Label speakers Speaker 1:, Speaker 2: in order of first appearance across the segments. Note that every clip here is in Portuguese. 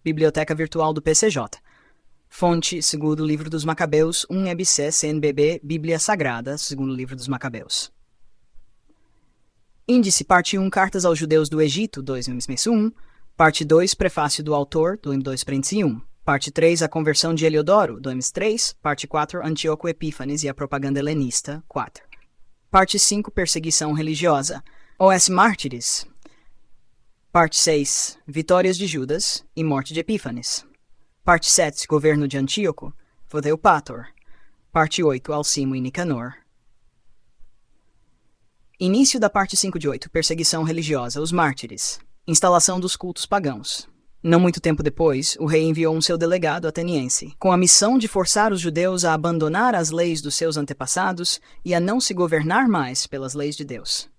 Speaker 1: Biblioteca Virtual do PCJ. Fonte, segundo livro dos Macabeus, 1 EBC CNBB, Bíblia Sagrada, segundo livro dos Macabeus. Índice, parte 1, Cartas aos Judeus do Egito, 2/1. Parte 2, Prefácio do Autor, 2/1. Parte 3, A Conversão de Heliodoro, 2/3. Parte 4, Antíoco Epífanes e a Propaganda Helenista, 4. Parte 5, Perseguição Religiosa, Os Mártires. Parte 6, Vitórias de Judas e Morte de Epífanes. Parte 7, Governo de Antíoco, Vodeupator. Parte 8, Alcimo e Nicanor. Início da parte 5 de 8, Perseguição Religiosa, os Mártires. Instalação dos cultos pagãos. Não muito tempo depois, o rei enviou um seu delegado ateniense, com a missão de forçar os judeus a abandonar as leis dos seus antepassados e a não se governar mais pelas leis de Deus.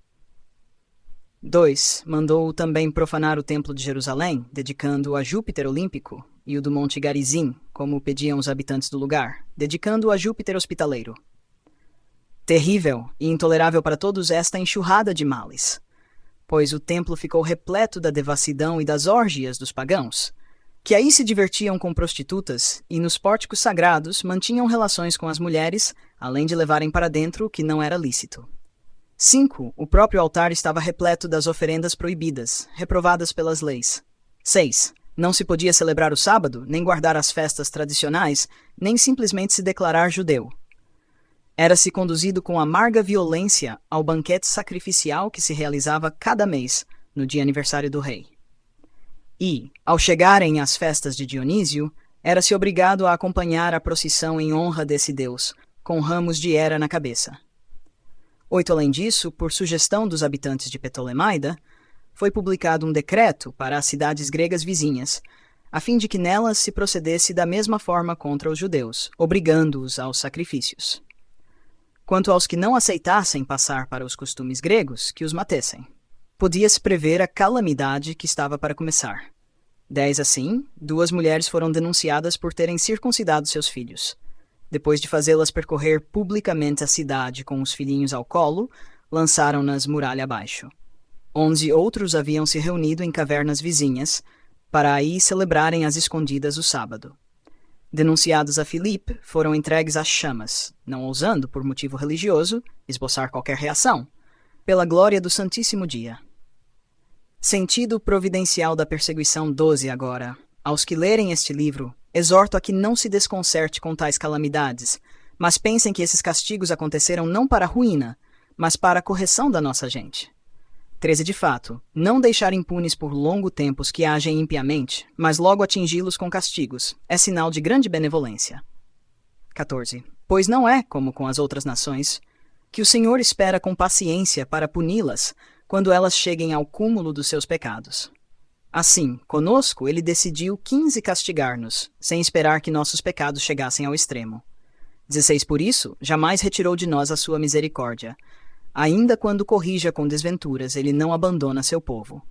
Speaker 1: 2. Mandou também profanar o templo de Jerusalém, dedicando-o a Júpiter Olímpico, e o do Monte Garizim, como pediam os habitantes do lugar, dedicando-o a Júpiter Hospitaleiro. Terrível e intolerável para todos esta enxurrada de males, pois o templo ficou repleto da devassidão e das órgias dos pagãos, que aí se divertiam com prostitutas e nos pórticos sagrados mantinham relações com as mulheres, além de levarem para dentro o que não era lícito. 5. O próprio altar estava repleto das oferendas proibidas, reprovadas pelas leis. 6. Não se podia celebrar o sábado, nem guardar as festas tradicionais, nem simplesmente se declarar judeu. Era-se conduzido com amarga violência ao banquete sacrificial que se realizava cada mês, no dia aniversário do rei. E, ao chegarem às festas de Dionísio, era-se obrigado a acompanhar a procissão em honra desse deus, com ramos de hera na cabeça. 8. Além disso, por sugestão dos habitantes de Ptolemaida, foi publicado um decreto para as cidades gregas vizinhas, a fim de que nelas se procedesse da mesma forma contra os judeus, obrigando-os aos sacrifícios. Quanto aos que não aceitassem passar para os costumes gregos, que os matessem. Podia-se prever a calamidade que estava para começar. 10. Assim, 2 mulheres foram denunciadas por terem circuncidado seus filhos. Depois de fazê-las percorrer publicamente a cidade com os filhinhos ao colo, lançaram-nas muralha abaixo. 11 outros haviam se reunido em cavernas vizinhas, para aí celebrarem às escondidas o sábado. Denunciados a Filipe, foram entregues às chamas, não ousando, por motivo religioso, esboçar qualquer reação, pela glória do Santíssimo Dia. Sentido providencial da perseguição 12 agora. Aos que lerem este livro, exorto a que não se desconcerte com tais calamidades, mas pensem que esses castigos aconteceram não para a ruína, mas para a correção da nossa gente. 13. De fato, não deixar impunes por longo tempo os que agem impiamente, mas logo atingi-los com castigos, é sinal de grande benevolência. 14. Pois não é, como com as outras nações, que o Senhor espera com paciência para puni-las quando elas cheguem ao cúmulo dos seus pecados. Assim, conosco ele decidiu 15 castigar-nos, sem esperar que nossos pecados chegassem ao extremo. 16. Por isso, jamais retirou de nós a sua misericórdia. Ainda quando corrija com desventuras, ele não abandona seu povo.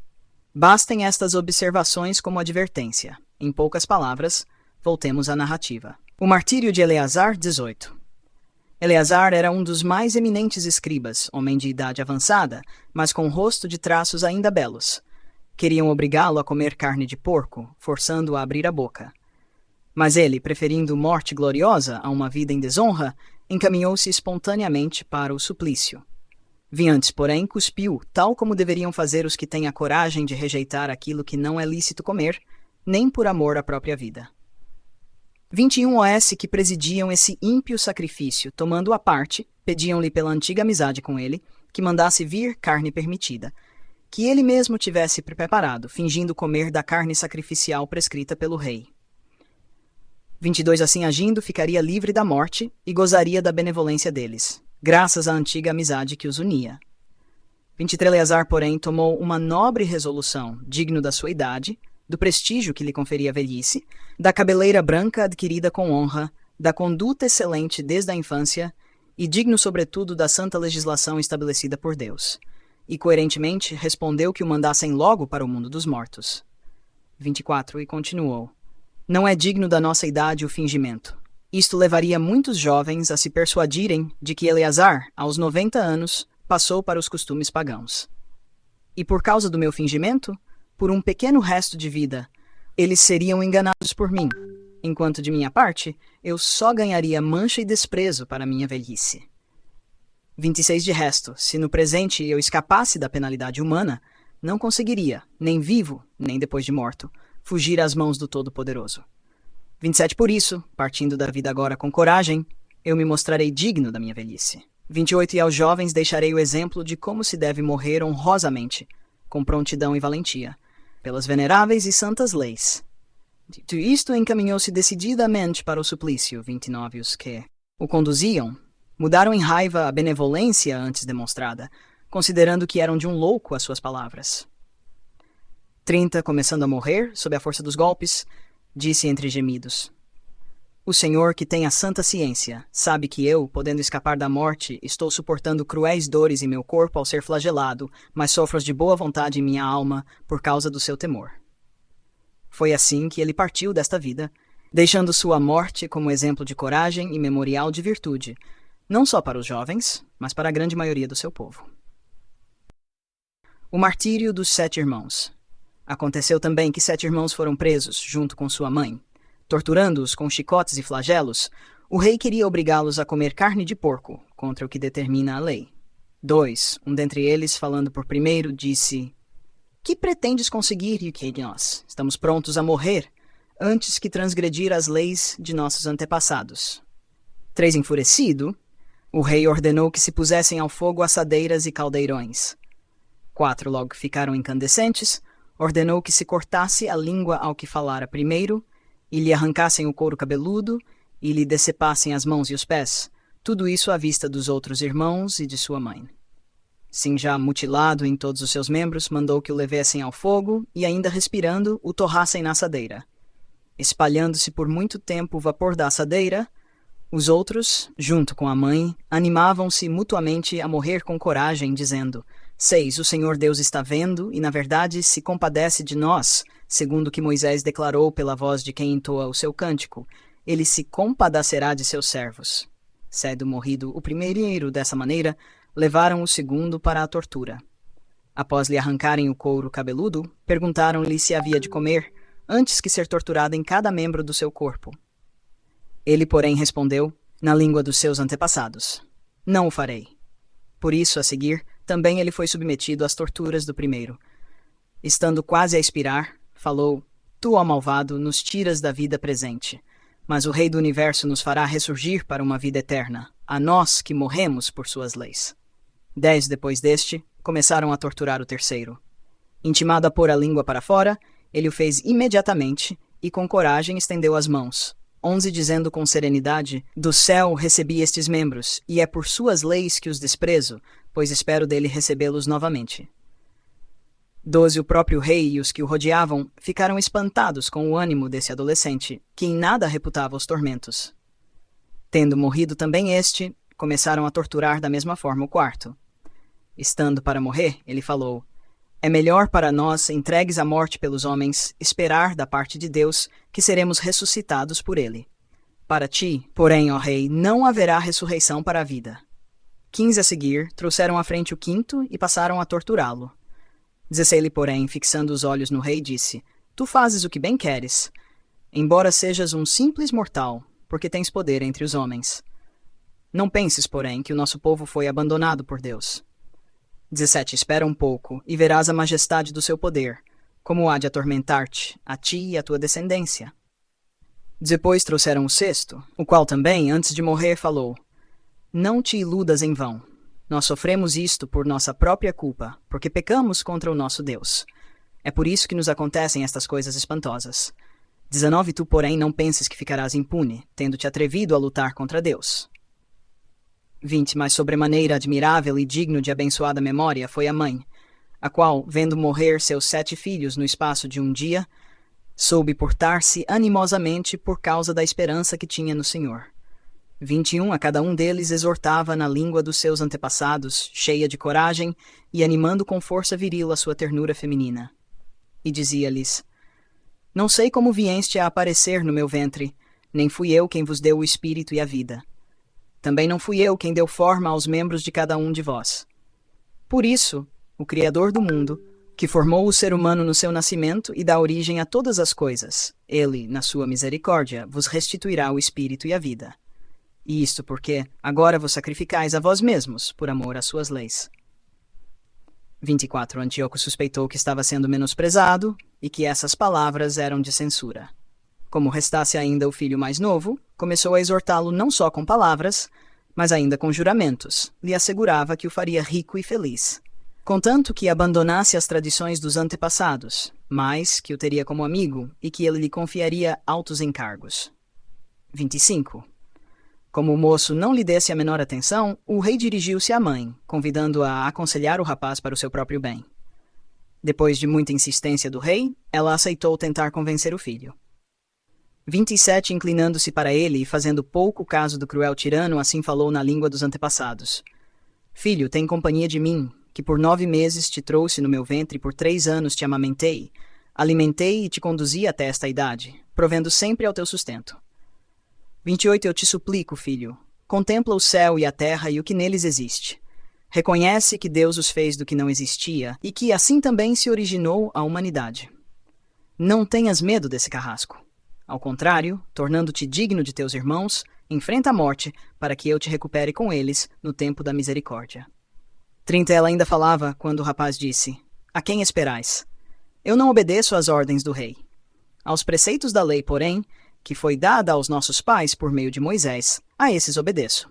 Speaker 1: Bastem estas observações como advertência. Em poucas palavras, voltemos à narrativa. O martírio de Eleazar, 18. Eleazar era um dos mais eminentes escribas, homem de idade avançada, mas com rosto de traços ainda belos. Queriam obrigá-lo a comer carne de porco, forçando-o a abrir a boca. Mas ele, preferindo morte gloriosa a uma vida em desonra, encaminhou-se espontaneamente para o suplício. Vinhantes, porém, cuspiu, tal como deveriam fazer os que têm a coragem de rejeitar aquilo que não é lícito comer, nem por amor à própria vida. 21 OS que presidiam esse ímpio sacrifício, tomando-o à parte, pediam-lhe pela antiga amizade com ele, que mandasse vir carne permitida, que ele mesmo tivesse preparado, fingindo comer da carne sacrificial prescrita pelo rei. 22 Assim agindo, ficaria livre da morte e gozaria da benevolência deles, graças à antiga amizade que os unia. 23 Eleazar, porém, tomou uma nobre resolução, digno da sua idade, do prestígio que lhe conferia a velhice, da cabeleira branca adquirida com honra, da conduta excelente desde a infância e digno, sobretudo, da santa legislação estabelecida por Deus. E, coerentemente, respondeu que o mandassem logo para o mundo dos mortos. 24 E continuou. Não é digno da nossa idade o fingimento. Isto levaria muitos jovens a se persuadirem de que Eleazar, aos 90 anos, passou para os costumes pagãos. E por causa do meu fingimento, por um pequeno resto de vida, Eles seriam enganados por mim, enquanto de minha parte, eu só ganharia mancha e desprezo para minha velhice. 26 de resto, se no presente eu escapasse da penalidade humana, não conseguiria, nem vivo, nem depois de morto, fugir às mãos do Todo-Poderoso. 27 por isso, partindo da vida agora com coragem, eu me mostrarei digno da minha velhice. 28 e aos jovens deixarei o exemplo de como se deve morrer honrosamente, com prontidão e valentia, pelas veneráveis e santas leis. Dito isto, encaminhou-se decididamente para o suplício. 29 os que o conduziam mudaram em raiva a benevolência antes demonstrada, considerando que eram de um louco as suas palavras. 30, começando a morrer, sob a força dos golpes, disse entre gemidos: O Senhor, que tem a santa ciência, sabe que eu, podendo escapar da morte, estou suportando cruéis dores em meu corpo ao ser flagelado, mas sofro de boa vontade em minha alma por causa do seu temor. Foi assim que ele partiu desta vida, deixando sua morte como exemplo de coragem e memorial de virtude, não só para os jovens, mas para a grande maioria do seu povo. O martírio dos 7 irmãos. Aconteceu também que 7 irmãos foram presos, junto com sua mãe. Torturando-os com chicotes e flagelos, o rei queria obrigá-los a comer carne de porco, contra o que determina a lei. 2, um dentre eles, falando por primeiro, disse: Que pretendes conseguir, e que de nós? Estamos prontos a morrer, antes que transgredir as leis de nossos antepassados. 3, enfurecido, o rei ordenou que se pusessem ao fogo assadeiras e caldeirões. 4, logo ficaram incandescentes, ordenou que se cortasse a língua ao que falara primeiro, e lhe arrancassem o couro cabeludo, e lhe decepassem as mãos e os pés, tudo isso à vista dos outros irmãos e de sua mãe. Sim, já mutilado em todos os seus membros, mandou que o levassem ao fogo, e ainda respirando, o torrassem na assadeira. Espalhando-se por muito tempo o vapor da assadeira, os outros, junto com a mãe, animavam-se mutuamente a morrer com coragem, dizendo: 6, o Senhor Deus está vendo, e na verdade se compadece de nós, segundo o que Moisés declarou pela voz de quem entoa o seu cântico. Ele se compadecerá de seus servos. Sendo morrido o primeiro dessa maneira, levaram o segundo para a tortura. Após lhe arrancarem o couro cabeludo, perguntaram-lhe se havia de comer, antes que ser torturado em cada membro do seu corpo. Ele, porém, respondeu, na língua dos seus antepassados: Não o farei. Por isso, a seguir, também ele foi submetido às torturas do primeiro. Estando quase a expirar, falou: Tu, ó malvado, nos tiras da vida presente, mas o Rei do Universo nos fará ressurgir para uma vida eterna, a nós que morremos por suas leis. 10 depois deste, começaram a torturar o terceiro. Intimado a pôr a língua para fora, ele o fez imediatamente e com coragem estendeu as mãos. 11 dizendo com serenidade: Do céu recebi estes membros, e é por suas leis que os desprezo, pois espero dele recebê-los novamente. 12 o próprio rei e os que o rodeavam ficaram espantados com o ânimo desse adolescente, que em nada reputava os tormentos. Tendo morrido também este, começaram a torturar da mesma forma o quarto. Estando para morrer, ele falou: É melhor para nós, entregues à morte pelos homens, esperar da parte de Deus que seremos ressuscitados por ele. Para ti, porém, ó rei, não haverá ressurreição para a vida. 15 a seguir, trouxeram à frente o quinto e passaram a torturá-lo. 16, porém, fixando os olhos no rei, disse: Tu fazes o que bem queres, embora sejas um simples mortal, porque tens poder entre os homens. Não penses, porém, que o nosso povo foi abandonado por Deus. 17, espera um pouco, e verás a majestade do seu poder, como há de atormentar-te, a ti e a tua descendência. Depois trouxeram o sexto, o qual também, antes de morrer, falou: Não te iludas em vão. Nós sofremos isto por nossa própria culpa, porque pecamos contra o nosso Deus. É por isso que nos acontecem estas coisas espantosas. 19, tu, porém, não penses que ficarás impune, tendo-te atrevido a lutar contra Deus. 20, mas sobremaneira admirável e digno de abençoada memória foi a mãe, a qual, vendo morrer seus 7 filhos no espaço de um dia, soube portar-se animosamente por causa da esperança que tinha no Senhor. 21, a cada um deles exortava na língua dos seus antepassados, cheia de coragem e animando com força viril a sua ternura feminina. E dizia-lhes: Não sei como vieste a aparecer no meu ventre, nem fui eu quem vos deu o espírito e a vida. Também não fui eu quem deu forma aos membros de cada um de vós. Por isso, o Criador do mundo, que formou o ser humano no seu nascimento e dá origem a todas as coisas, ele, na sua misericórdia, vos restituirá o espírito e a vida. E isto porque agora vos sacrificais a vós mesmos, por amor às suas leis. 24. Antíoco suspeitou que estava sendo menosprezado e que essas palavras eram de censura. Como restasse ainda o filho mais novo, começou a exortá-lo não só com palavras, mas ainda com juramentos. Lhe assegurava que o faria rico e feliz, contanto que abandonasse as tradições dos antepassados, mas que o teria como amigo e que ele lhe confiaria altos encargos. 25. Como o moço não lhe desse a menor atenção, o rei dirigiu-se à mãe, convidando-a a aconselhar o rapaz para o seu próprio bem. Depois de muita insistência do rei, ela aceitou tentar convencer o filho. 27. Inclinando-se para ele e fazendo pouco caso do cruel tirano, assim falou na língua dos antepassados. Filho, tem companhia de mim, que por 9 meses te trouxe no meu ventre e por 3 anos te amamentei, alimentei e te conduzi até esta idade, provendo sempre ao teu sustento. 28. Eu te suplico, filho, contempla o céu e a terra e o que neles existe. Reconhece que Deus os fez do que não existia e que assim também se originou a humanidade. Não tenhas medo desse carrasco. Ao contrário, tornando-te digno de teus irmãos, enfrenta a morte para que eu te recupere com eles no tempo da misericórdia. 30. Ela ainda falava quando o rapaz disse: A quem esperais? Eu não obedeço às ordens do rei. Aos preceitos da lei, porém, que foi dada aos nossos pais por meio de Moisés, a esses obedeço.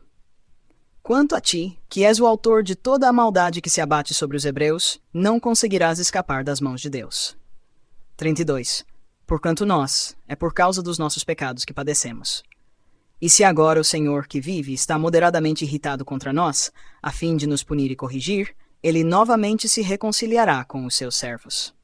Speaker 1: Quanto a ti, que és o autor de toda a maldade que se abate sobre os hebreus, não conseguirás escapar das mãos de Deus. 32. Porquanto nós, é por causa dos nossos pecados que padecemos. E se agora o Senhor que vive está moderadamente irritado contra nós, a fim de nos punir e corrigir, ele novamente se reconciliará com os seus servos.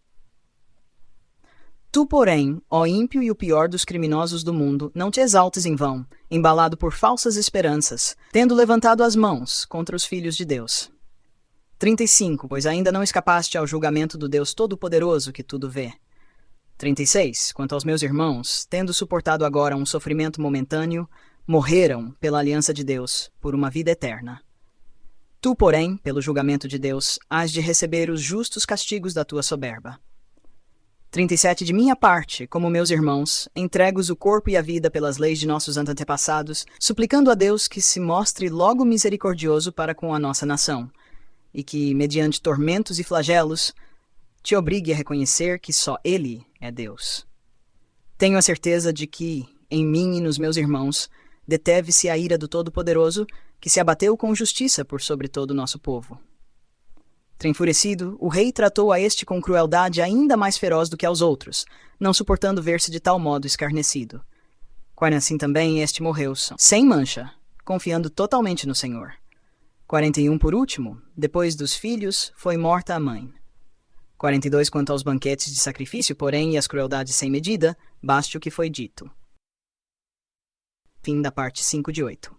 Speaker 1: Tu, porém, ó ímpio e o pior dos criminosos do mundo, não te exaltes em vão, embalado por falsas esperanças, tendo levantado as mãos contra os filhos de Deus. 35. Pois ainda não escapaste ao julgamento do Deus Todo-Poderoso que tudo vê. 36. Quanto aos meus irmãos, tendo suportado agora um sofrimento momentâneo, morreram pela aliança de Deus, por uma vida eterna. Tu, porém, pelo julgamento de Deus, hás de receber os justos castigos da tua soberba. 37. De minha parte, como meus irmãos, entrego-os o corpo e a vida pelas leis de nossos antepassados, suplicando a Deus que se mostre logo misericordioso para com a nossa nação, e que, mediante tormentos e flagelos, te obrigue a reconhecer que só Ele é Deus. Tenho a certeza de que, em mim e nos meus irmãos, deteve-se a ira do Todo-Poderoso, que se abateu com justiça por sobre todo o nosso povo. Enfurecido, o rei tratou a este com crueldade ainda mais feroz do que aos outros, não suportando ver-se de tal modo escarnecido. Assim também este morreu, sem mancha, confiando totalmente no Senhor. 41. Por último, depois dos filhos, foi morta a mãe. 42. Quanto aos banquetes de sacrifício, porém, e às crueldades sem medida, baste o que foi dito. Fim da parte 5 de 8.